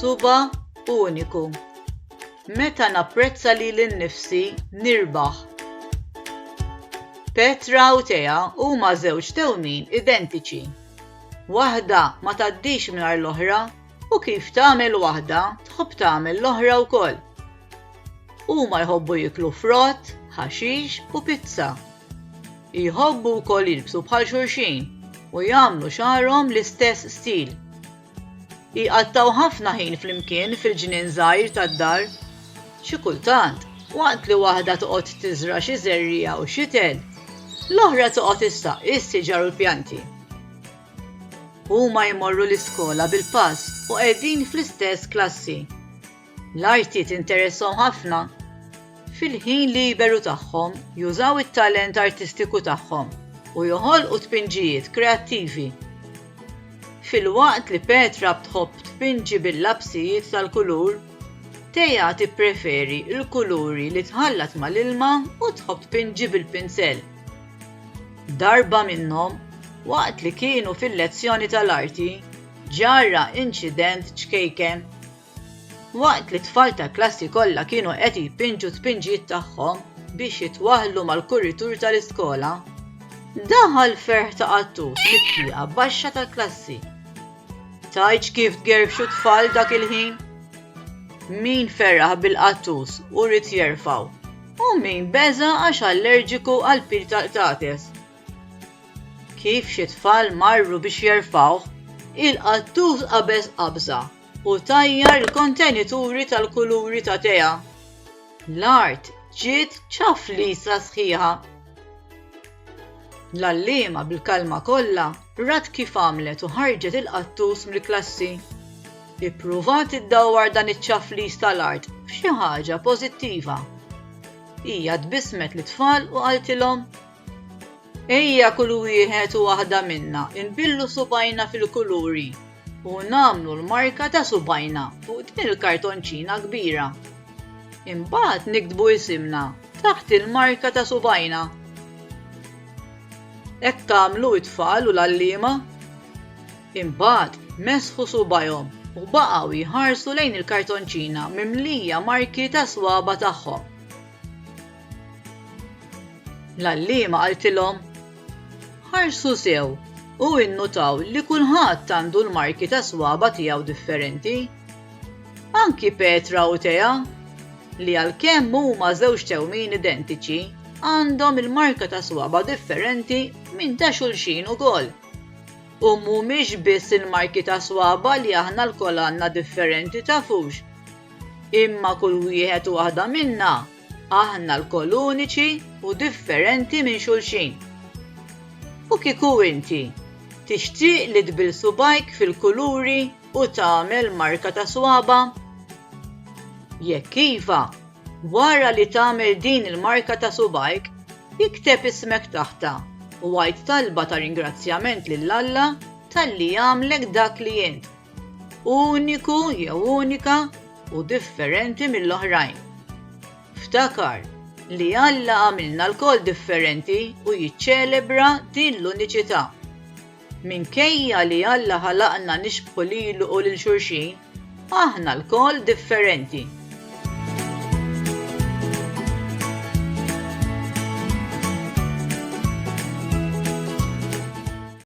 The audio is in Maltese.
suba uniku. Meta napprezza lili nnifsi nirbaħ. Petra u Tea huma żewġ tewmien identiċi. Waħda ma tgħaddix mingħajr l-oħra u kif tagħmel waħda tħobb tagħmel l-oħra wkoll. Huma jħobbu jiklu frott, ħaxix u pizza. Jħobbu wkoll jilbsu bħal xulxin u jagħmlu xagħarhom l-istess stil. Jqattaw ħafna ħin flimkien fil-ġnien żgħir tad-dar. Xi kultant, waqt li waħda toqgħod tiżra xi żerriegħa u xitel, l-oħra toqgħod issaq is-siġar u l-pjanti. Huma jmorru l-iskola bil-pass u qegħdin fl-istess klassi. L-arti tinteressahom ħafna. Fil-ħin liberu tagħhom jużaw it-talent artistiku tagħhom u joħolqu tpinġijiet kreattivi. Fil-waqt li Petra tħobb tpinġi bil-labsijiet tal-kulur, Tea tippreferi l-kuluri li tħallat mal-ilma u tħobb tpinġi bil-pinsell. Darba minnhom, waqt li kienu fil-lezzjoni tal-arti, ġara inċident ċkejken. Waqt li tfal tal-klassi kollha kienu qed jipinġu tpinġijiet tagħhom biex jitwaħħlu mal-kuritur tal-iskola, daħal ferħ ta' qattus mit-tieqa baxxa tal-klassi. Tgħidx kif tgerfxu tfal dak il-ħin? Min ferraħ bil-qattus u rrid jerfgħu, u min beża għax allerġiku għal pil tal-qtates. Kif xi tfal marru biex jerfgħuh, il-qattus qabeż qabża u tajjar il-kontenituri tal-kuluri ta' Tea. L-art ġiet ċaflisa sħiħa. L-għalliema bil-kalma kollha rat kif għamlet u ħarġet il-qattus mill-klassi. Ippruvat iddawwar dan iċ-ċaflis tal-art f'xi ħaġa pożittiva. Hija tbissmet lit-tfal u qaltilhom: ejja kull wieħed u waħda minna inbillu subajna fil-kuluri u nagħmlu l-marka ta' subajna fuq din il-kartonċina kbira. Imbagħad nikdbu isimna taħt il-marka ta' subajna. Hekk għamlu t-tfal u l-għalliema. Imbagħad mesħu subajhom u baqgħu jħarsu lejn il-kartonċina mimlija marki ta' swaba tagħhom. L-għalliema qaltilhom: ħarsu sew u innutaw li kulħadd għandu l-marki ta' swaba tiegħu differenti. Anki Petra u Tea, li għalkemm huma żewġ tewmien identiċi, għandhom il-marka ta' swaba differenti minn ta' xulxin ukoll. U mhumiex biss il-marki ta' swaba li aħna l-koll għandna differenti tafux. Imma kull wieħed u waħda minna aħna l-koll uniċi u differenti minn xulxin. U kieku inti tixtieq li tbil subajk fil-kuluri u tagħmel marka ta' swaba? Jekk iva, wara li tagħmel din il-marka ta' subajk, ikteb ismek taħta u għid talba ta' ringrazzjament lill-Alla talli jagħmlek dak li int, uniku jew unika u differenti mill-oħrajn. Ftakar li Alla għamilna l-koll differenti u jiċċelebra din l-uniċità. Minkejja li Alla ħalaqna nixbħu lilu u lil xulxin, aħna l-koll differenti.